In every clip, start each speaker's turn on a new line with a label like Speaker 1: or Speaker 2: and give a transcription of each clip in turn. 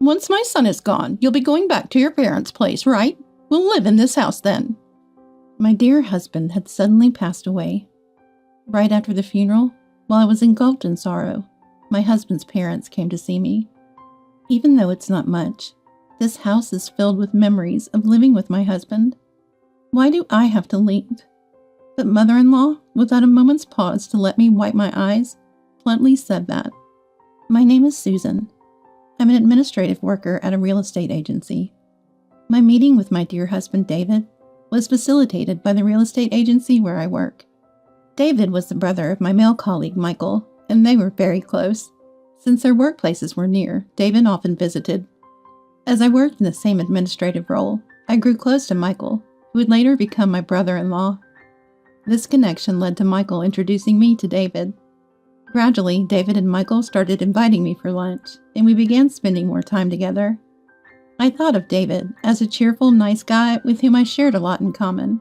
Speaker 1: Once my son is gone, you'll be going back to your parents' place, right? We'll live in this house then. My dear husband had suddenly passed away. Right after the funeral, while I was engulfed in sorrow, my husband's parents came to see me. Even though it's not much, this house is filled with memories of living with my husband. Why do I have to leave? But mother-in-law, without a moment's pause to let me wipe my eyes, bluntly said that. My name is Susan. I'm an administrative worker at a real estate agency. My meeting with my dear husband David was facilitated by the real estate agency where I work. David was the brother of my male colleague Michael, and they were very close. Since their workplaces were near, David often visited. As I worked in the same administrative role, I grew close to Michael, who would later become my brother-in-law. This connection led to Michael introducing me to David. Gradually, David and Michael started inviting me for lunch, and we began spending more time together. I thought of David as a cheerful, nice guy with whom I shared a lot in common,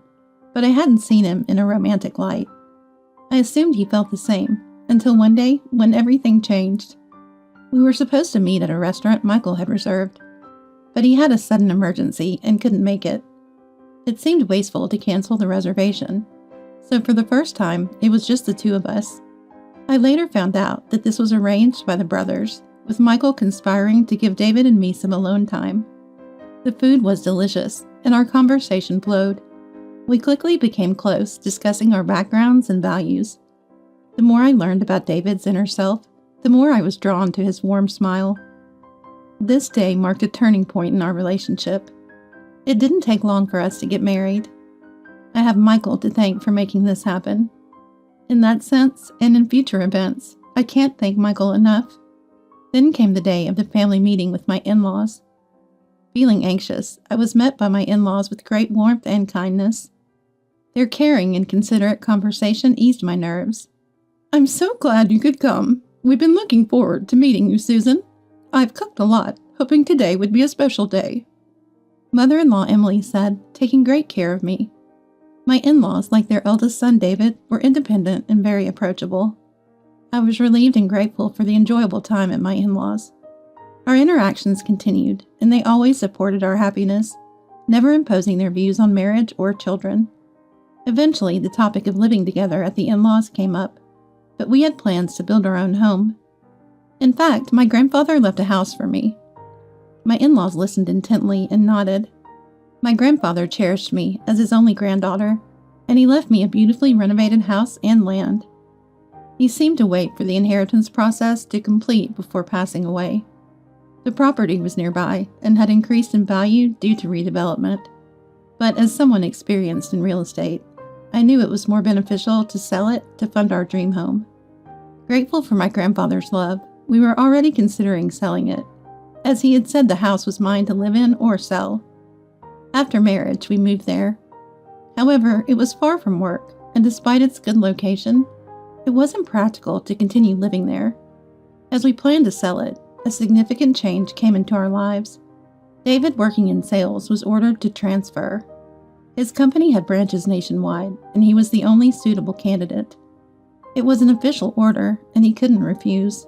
Speaker 1: but I hadn't seen him in a romantic light. I assumed he felt the same, until one day when everything changed. We were supposed to meet at a restaurant Michael had reserved, but he had a sudden emergency and couldn't make it. It seemed wasteful to cancel the reservation, so for the first time, it was just the two of us. I later found out that this was arranged by the brothers, with Michael conspiring to give David and me some alone time. The food was delicious, and our conversation flowed. We quickly became close, discussing our backgrounds and values. The more I learned about David's inner self, the more I was drawn to his warm smile. This day marked a turning point in our relationship. It didn't take long for us to get married. I have Michael to thank for making this happen. In that sense, and in future events, I can't thank Michael enough. Then came the day of the family meeting with my in-laws. Feeling anxious, I was met by my in-laws with great warmth and kindness. Their caring and considerate conversation eased my nerves. I'm so glad you could come. We've been looking forward to meeting you, Susan. I've cooked a lot, hoping today would be a special day. Mother-in-law Emily said, taking great care of me. My in-laws, like their eldest son David, were independent and very approachable. I was relieved and grateful for the enjoyable time at my in-laws. Our interactions continued, and they always supported our happiness, never imposing their views on marriage or children. Eventually, the topic of living together at the in-laws came up, but we had plans to build our own home. In fact, my grandfather left a house for me. My in-laws listened intently and nodded. My grandfather cherished me as his only granddaughter, and he left me a beautifully renovated house and land. He seemed to wait for the inheritance process to complete before passing away. The property was nearby and had increased in value due to redevelopment. But as someone experienced in real estate, I knew it was more beneficial to sell it to fund our dream home. Grateful for my grandfather's love, we were already considering selling it, as he had said the house was mine to live in or sell. After marriage, we moved there. However, it was far from work, and despite its good location, it wasn't practical to continue living there. As we planned to sell it, a significant change came into our lives. David, working in sales, was ordered to transfer. His company had branches nationwide, and he was the only suitable candidate. It was an official order, and he couldn't refuse.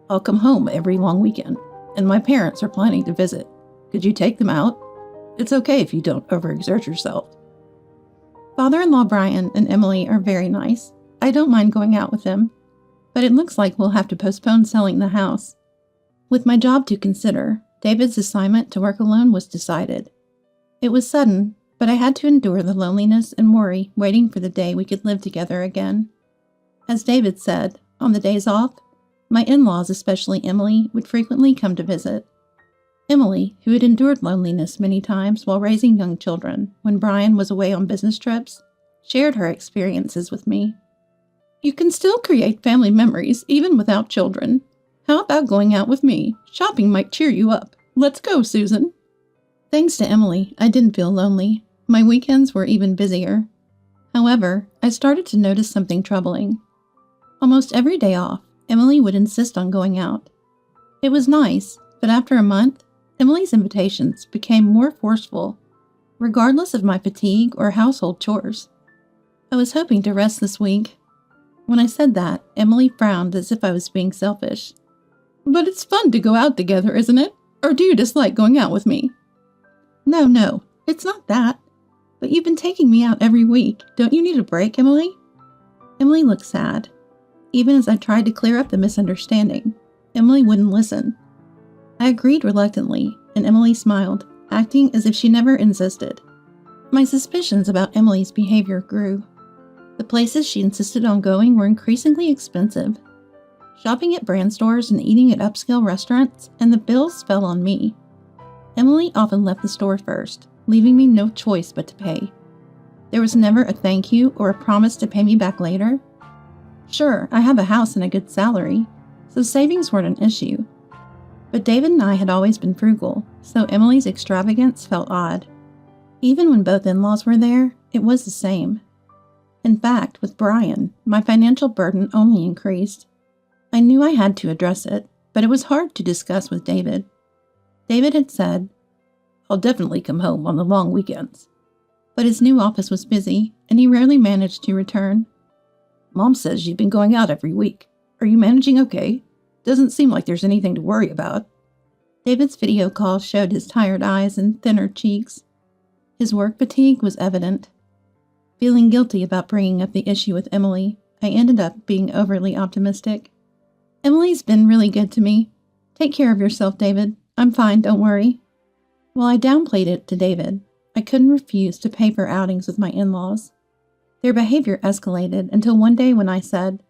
Speaker 1: I'll come home every long weekend, and my parents are planning to visit. Could you take them out? It's okay if you don't overexert yourself. Father-in-law Brian and Emily are very nice. I don't mind going out with them, but it looks like we'll have to postpone selling the house. With my job to consider, David's assignment to work alone was decided. It was sudden, but I had to endure the loneliness and worry waiting for the day we could live together again. As David said, on the days off, my in-laws, especially Emily, would frequently come to visit. Emily, who had endured loneliness many times while raising young children when Brian was away on business trips, shared her experiences with me. You can still create family memories even without children. How about going out with me? Shopping might cheer you up. Let's go, Susan. Thanks to Emily, I didn't feel lonely. My weekends were even busier. However, I started to notice something troubling. Almost every day off, Emily would insist on going out. It was nice, but after a month, Emily's invitations became more forceful, regardless of my fatigue or household chores. I was hoping to rest this week. When I said that, Emily frowned as if I was being selfish. But it's fun to go out together, isn't it? Or do you dislike going out with me? No, it's not that. But you've been taking me out every week. Don't you need a break, Emily? Emily looked sad. Even as I tried to clear up the misunderstanding, Emily wouldn't listen. I agreed reluctantly, and Emily smiled, acting as if she never insisted. My suspicions about Emily's behavior grew. The places she insisted on going were increasingly expensive. Shopping at brand stores and eating at upscale restaurants, and the bills fell on me. Emily often left the store first, leaving me no choice but to pay. There was never a thank you or a promise to pay me back later. Sure, I have a house and a good salary, so savings weren't an issue. But David and I had always been frugal, so Emily's extravagance felt odd. Even when both in-laws were there, it was the same. In fact, with Brian, my financial burden only increased. I knew I had to address it, but it was hard to discuss with David. David had said, "I'll definitely come home on the long weekends." But his new office was busy, and he rarely managed to return. "Mom says you've been going out every week. Are you managing okay? Doesn't seem like there's anything to worry about." David's video call showed his tired eyes and thinner cheeks. His work fatigue was evident. Feeling guilty about bringing up the issue with Emily, I ended up being overly optimistic. "Emily's been really good to me. Take care of yourself, David. I'm fine, don't worry." While I downplayed it to David, I couldn't refuse to pay for outings with my in-laws. Their behavior escalated until one day when I said,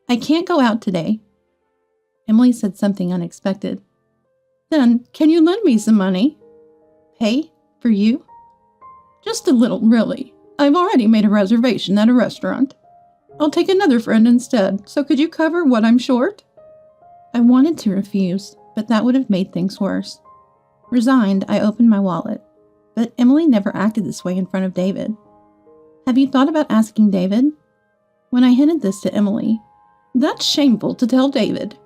Speaker 1: "I can't go out today." Emily said something unexpected. "Then, can you lend me some money?" "Pay? For you?" "Just a little, really. I've already made a reservation at a restaurant. I'll take another friend instead, so could you cover what I'm short?" I wanted to refuse, but that would have made things worse. Resigned, I opened my wallet, but Emily never acted this way in front of David. "Have you thought about asking David?" When I hinted this to Emily, "That's shameful to tell David."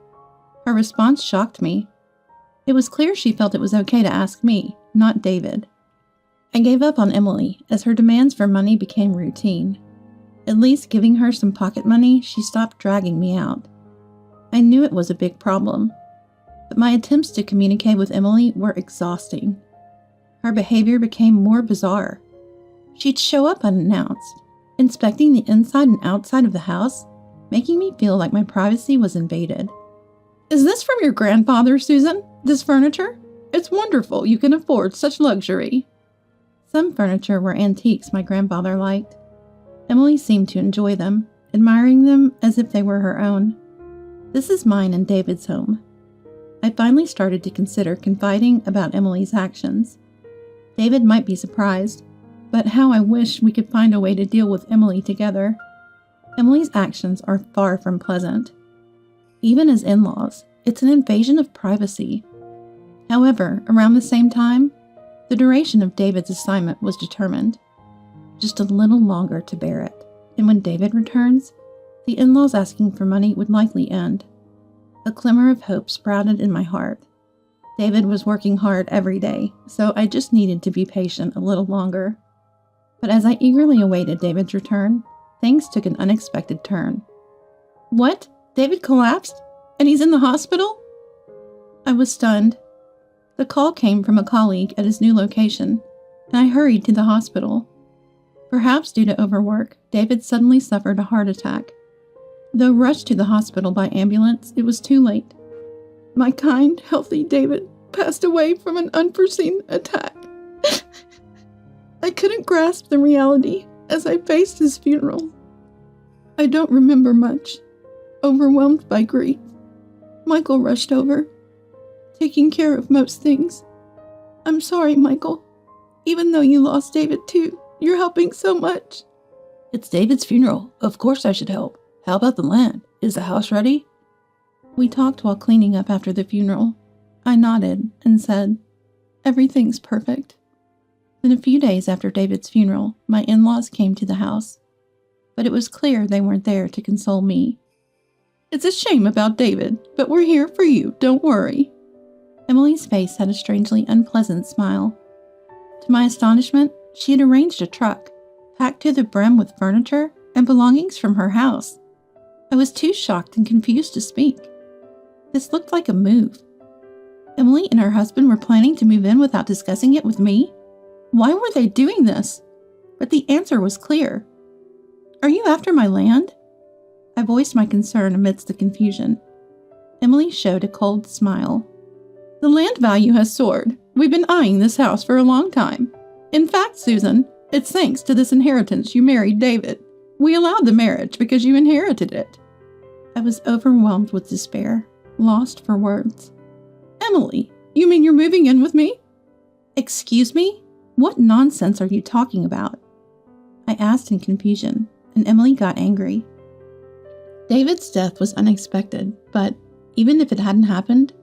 Speaker 1: Her response shocked me. It was clear she felt it was okay to ask me, not David. I gave up on Emily as her demands for money became routine. At least giving her some pocket money, she stopped dragging me out. I knew it was a big problem, but my attempts to communicate with Emily were exhausting. Her behavior became more bizarre. She'd show up unannounced, inspecting the inside and outside of the house, making me feel like my privacy was invaded. "Is this from your grandfather, Susan? This furniture? It's wonderful you can afford such luxury." Some furniture were antiques my grandfather liked. Emily seemed to enjoy them, admiring them as if they were her own. This is mine and David's home. I finally started to consider confiding about Emily's actions. David might be surprised, but how I wish we could find a way to deal with Emily together. Emily's actions are far from pleasant. Even as in-laws, it's an invasion of privacy. However, around the same time, the duration of David's assignment was determined. Just a little longer to bear it, and when David returns, the in-laws asking for money would likely end. A glimmer of hope sprouted in my heart. David was working hard every day, so I just needed to be patient a little longer. But as I eagerly awaited David's return, things took an unexpected turn. "What? David collapsed? And he's in the hospital?" I was stunned. The call came from a colleague at his new location, and I hurried to the hospital. Perhaps due to overwork, David suddenly suffered a heart attack. Though rushed to the hospital by ambulance, it was too late. My kind, healthy David passed away from an unforeseen attack. I couldn't grasp the reality as I faced his funeral. I don't remember much. Overwhelmed by grief, Michael rushed over, taking care of most things. "I'm sorry, Michael. Even though you lost David too, you're helping so much." "It's David's funeral. Of course I should help. How about the land? Is the house ready?" We talked while cleaning up after the funeral. I nodded and said, "Everything's perfect." Then a few days after David's funeral, my in-laws came to the house. But it was clear they weren't there to console me. "It's a shame about David, but we're here for you, don't worry." Emily's face had a strangely unpleasant smile. To my astonishment, she had arranged a truck, packed to the brim with furniture and belongings from her house. I was too shocked and confused to speak. This looked like a move. Emily and her husband were planning to move in without discussing it with me? Why were they doing this? But the answer was clear. Are you after my land? I voiced my concern amidst the confusion. Emily showed a cold smile. The land value has soared. We've been eyeing this house for a long time. In fact, Susan, it's thanks to this inheritance you married David. We allowed the marriage because you inherited it. I was overwhelmed with despair, lost for words. Emily, you mean you're moving in with me? Excuse me? What nonsense are you talking about? I asked in confusion, and Emily got angry. David's death was unexpected, but even if it hadn't happened,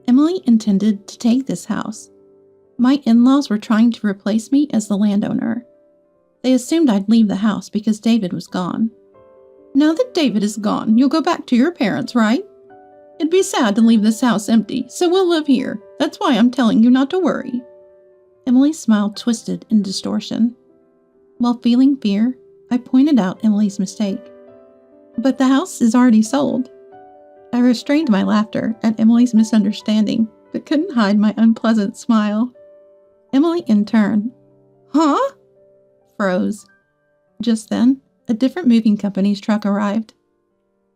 Speaker 1: Emily intended to take this house. My in-laws were trying to replace me as the landowner. They assumed I'd leave the house because David was gone. Now that David is gone, you'll go back to your parents, right? It'd be sad to leave this house empty, so we'll live here. That's why I'm telling you not to worry. Emily's smile twisted in distortion. While feeling fear, I pointed out Emily's mistake. But the house is already sold. I restrained my laughter at Emily's misunderstanding, but couldn't hide my unpleasant smile. Emily, in turn, huh? Froze. Just then, a different moving company's truck arrived.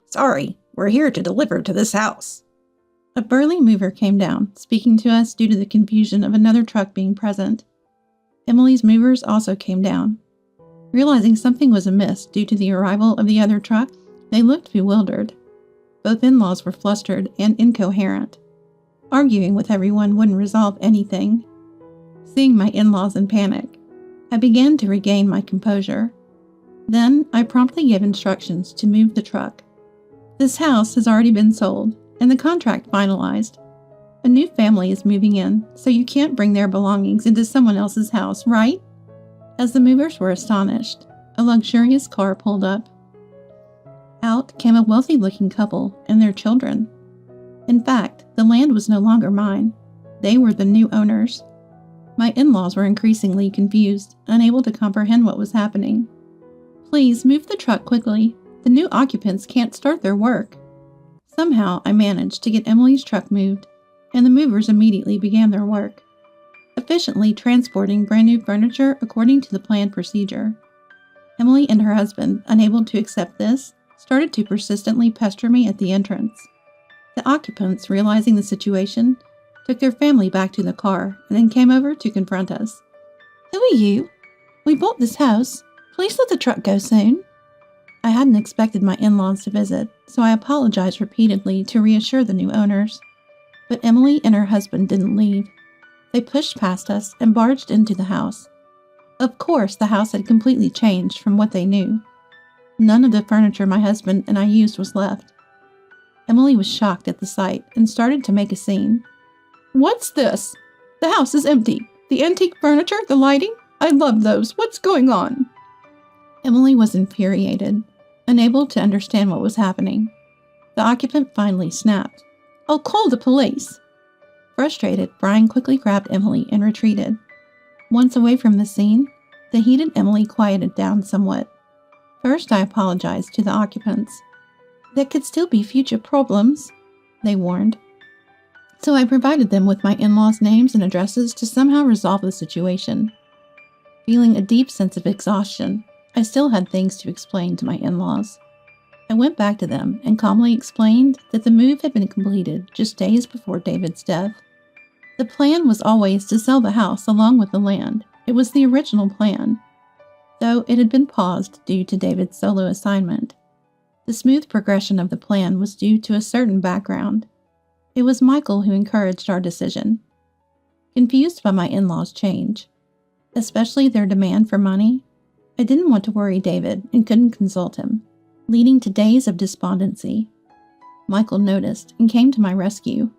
Speaker 1: Sorry, we're here to deliver to this house. A burly mover came down, speaking to us due to the confusion of another truck being present. Emily's movers also came down. Realizing something was amiss due to the arrival of the other truck, they looked bewildered. Both in-laws were flustered and incoherent. Arguing with everyone wouldn't resolve anything. Seeing my in-laws in panic, I began to regain my composure. Then I promptly gave instructions to move the truck. This house has already been sold, and the contract finalized. A new family is moving in, so you can't bring their belongings into someone else's house, right? As the movers were astonished, a luxurious car pulled up. Out came a wealthy-looking couple and their children. In fact, the land was no longer mine. They were the new owners. My in-laws were increasingly confused, unable to comprehend what was happening. Please move the truck quickly. The new occupants can't start their work. Somehow, I managed to get Emily's truck moved, and the movers immediately began their work, efficiently transporting brand new furniture according to the planned procedure. Emily and her husband, unable to accept this, started to persistently pester me at the entrance. The occupants, realizing the situation, took their family back to the car and then came over to confront us. Who are you? We bought this house. Please let the truck go soon. I hadn't expected my in-laws to visit, so I apologized repeatedly to reassure the new owners. But Emily and her husband didn't leave. They pushed past us and barged into the house. Of course, the house had completely changed from what they knew. None of the furniture my husband and I used was left. Emily was shocked at the sight and started to make a scene. What's this? The house is empty. The antique furniture, the lighting, I love those. What's going on? Emily was infuriated, unable to understand what was happening. The occupant finally snapped. I'll call the police. Frustrated, Brian quickly grabbed Emily and retreated. Once away from the scene, the heated Emily quieted down somewhat. First, I apologized to the occupants. There could still be future problems, they warned. So I provided them with my in-laws' names and addresses to somehow resolve the situation. Feeling a deep sense of exhaustion, I still had things to explain to my in-laws. I went back to them and calmly explained that the move had been completed just days before David's death. The plan was always to sell the house along with the land. It was the original plan, though it had been paused due to David's solo assignment. The smooth progression of the plan was due to a certain background. It was Michael who encouraged our decision. Confused by my in-laws' change, especially their demand for money, I didn't want to worry David and couldn't consult him, leading to days of despondency. Michael noticed and came to my rescue.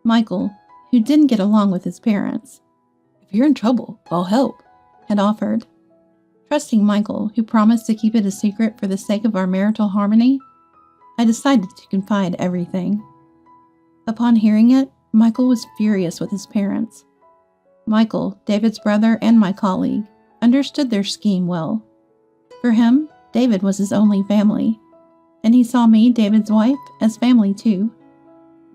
Speaker 1: Michael, who didn't get along with his parents, if you're in trouble, I'll help, had offered. Trusting Michael, who promised to keep it a secret for the sake of our marital harmony, I decided to confide everything. Upon hearing it, Michael was furious with his parents. Michael, David's brother and my colleague, understood their scheme well. For him, David was his only family, and he saw me, David's wife, as family too.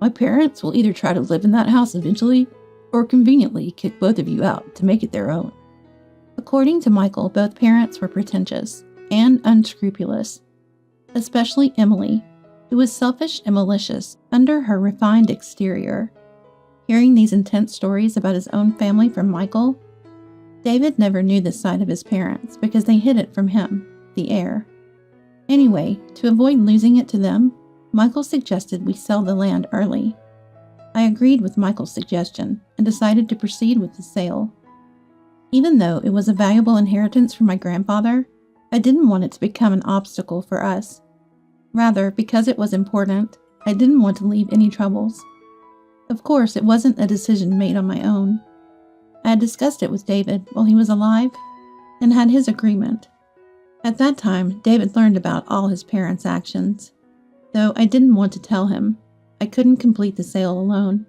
Speaker 1: My parents will either try to live in that house eventually, or conveniently kick both of you out to make it their own. According to Michael, both parents were pretentious and unscrupulous, especially Emily, who was selfish and malicious under her refined exterior. Hearing these intense stories about his own family from Michael, David never knew this side of his parents because they hid it from him, the heir. Anyway, to avoid losing it to them, Michael suggested we sell the land early. I agreed with Michael's suggestion and decided to proceed with the sale. Even though it was a valuable inheritance from my grandfather, I didn't want it to become an obstacle for us. Rather, because it was important, I didn't want to leave any troubles. Of course, it wasn't a decision made on my own. I had discussed it with David while he was alive and had his agreement. At that time, David learned about all his parents' actions. Though I didn't want to tell him, I couldn't complete the sale alone.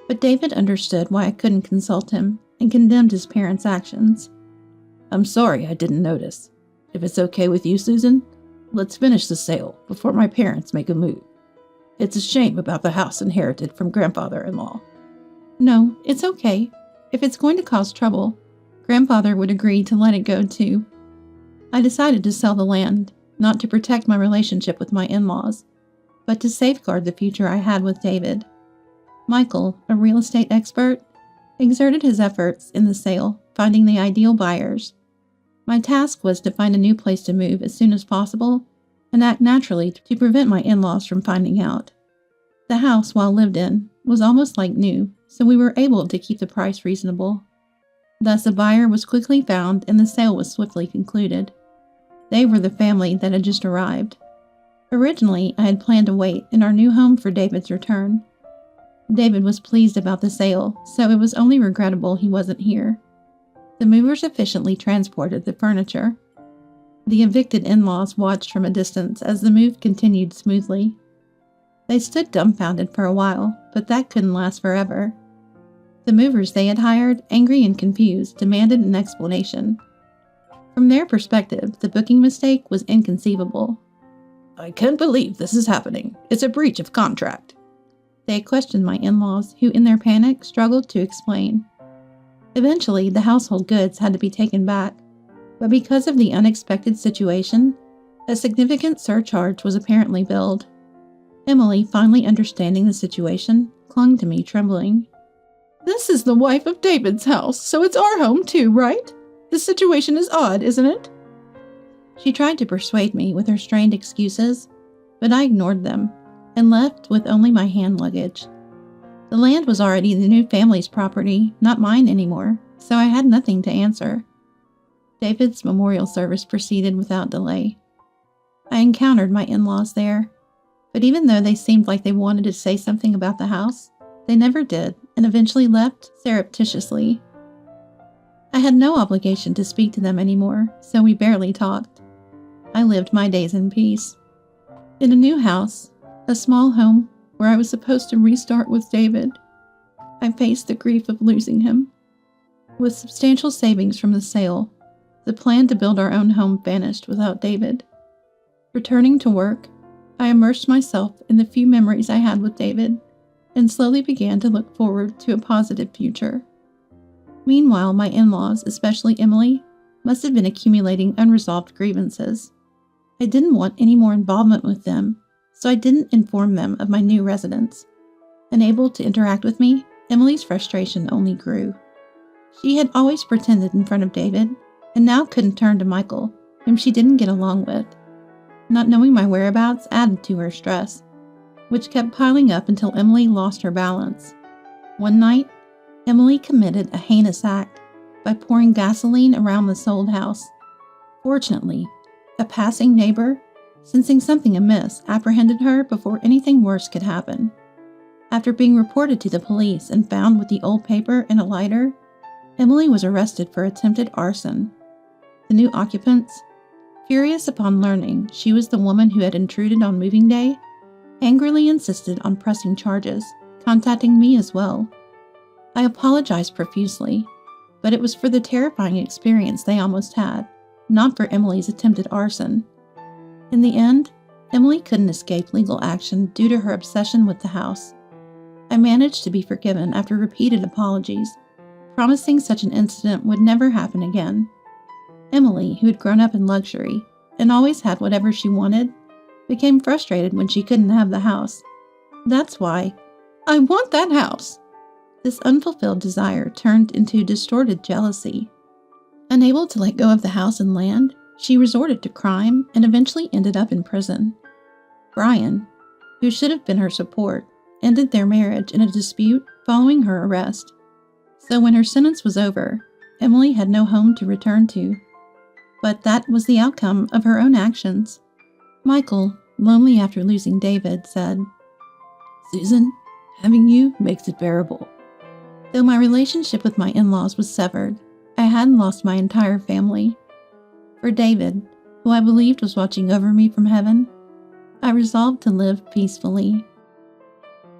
Speaker 1: But David understood why I couldn't consult him and condemned his parents' actions. I'm sorry I didn't notice. If it's okay with you, Susan, let's finish the sale before my parents make a move. It's a shame about the house inherited from grandfather-in-law. No, it's okay. If it's going to cause trouble, grandfather would agree to let it go too. I decided to sell the land, not to protect my relationship with my in-laws, but to safeguard the future I had with David. Michael, a real estate expert, exerted his efforts in the sale, finding the ideal buyers. My task was to find a new place to move as soon as possible and act naturally to prevent my in-laws from finding out. The house, while lived in, was almost like new, so we were able to keep the price reasonable. Thus, a buyer was quickly found and the sale was swiftly concluded. They were the family that had just arrived. Originally, I had planned to wait in our new home for David's return. David was pleased about the sale, so it was only regrettable he wasn't here. The movers efficiently transported the furniture. The evicted in-laws watched from a distance as the move continued smoothly. They stood dumbfounded for a while, but that couldn't last forever. The movers they had hired, angry and confused, demanded an explanation. From their perspective, the booking mistake was inconceivable. I can't believe this is happening. It's a breach of contract. They questioned my in-laws, who in their panic struggled to explain. Eventually, the household goods had to be taken back, but because of the unexpected situation, a significant surcharge was apparently billed. Emily, finally understanding the situation, clung to me, trembling. This is the wife of David's house, so it's our home too, right? The situation is odd, isn't it? She tried to persuade me with her strained excuses, but I ignored them and left with only my hand luggage. The land was already the new family's property, not mine anymore, so I had nothing to answer. David's memorial service proceeded without delay. I encountered my in-laws there, but even though they seemed like they wanted to say something about the house, they never did and eventually left surreptitiously. I had no obligation to speak to them anymore, so we barely talked. I lived my days in peace. In a new house, a small home where I was supposed to restart with David, I faced the grief of losing him. With substantial savings from the sale, the plan to build our own home vanished without David. Returning to work, I immersed myself in the few memories I had with David and slowly began to look forward to a positive future. Meanwhile, my in-laws, especially Emily, must have been accumulating unresolved grievances. I didn't want any more involvement with them, so I didn't inform them of my new residence. Unable to interact with me, Emily's frustration only grew. She had always pretended in front of David, and now couldn't turn to Michael, whom she didn't get along with. Not knowing my whereabouts added to her stress, which kept piling up until Emily lost her balance. One night, Emily committed a heinous act by pouring gasoline around the sold house. Fortunately, a passing neighbor, sensing something amiss, apprehended her before anything worse could happen. After being reported to the police and found with the old paper and a lighter, Emily was arrested for attempted arson. The new occupants, furious upon learning she was the woman who had intruded on moving day, angrily insisted on pressing charges, contacting me as well. I apologized profusely, but it was for the terrifying experience they almost had, not for Emily's attempted arson. In the end, Emily couldn't escape legal action due to her obsession with the house. I managed to be forgiven after repeated apologies, promising such an incident would never happen again. Emily, who had grown up in luxury and always had whatever she wanted, became frustrated when she couldn't have the house. That's why, I want that house! This unfulfilled desire turned into distorted jealousy. Unable to let go of the house and land, she resorted to crime and eventually ended up in prison. Brian, who should have been her support, ended their marriage in a dispute following her arrest. So when her sentence was over, Emily had no home to return to. But that was the outcome of her own actions. Michael, lonely after losing David, said, "Susan, having you makes it bearable." Though my relationship with my in-laws was severed, I hadn't lost my entire family. For David, who I believed was watching over me from heaven, I resolved to live peacefully.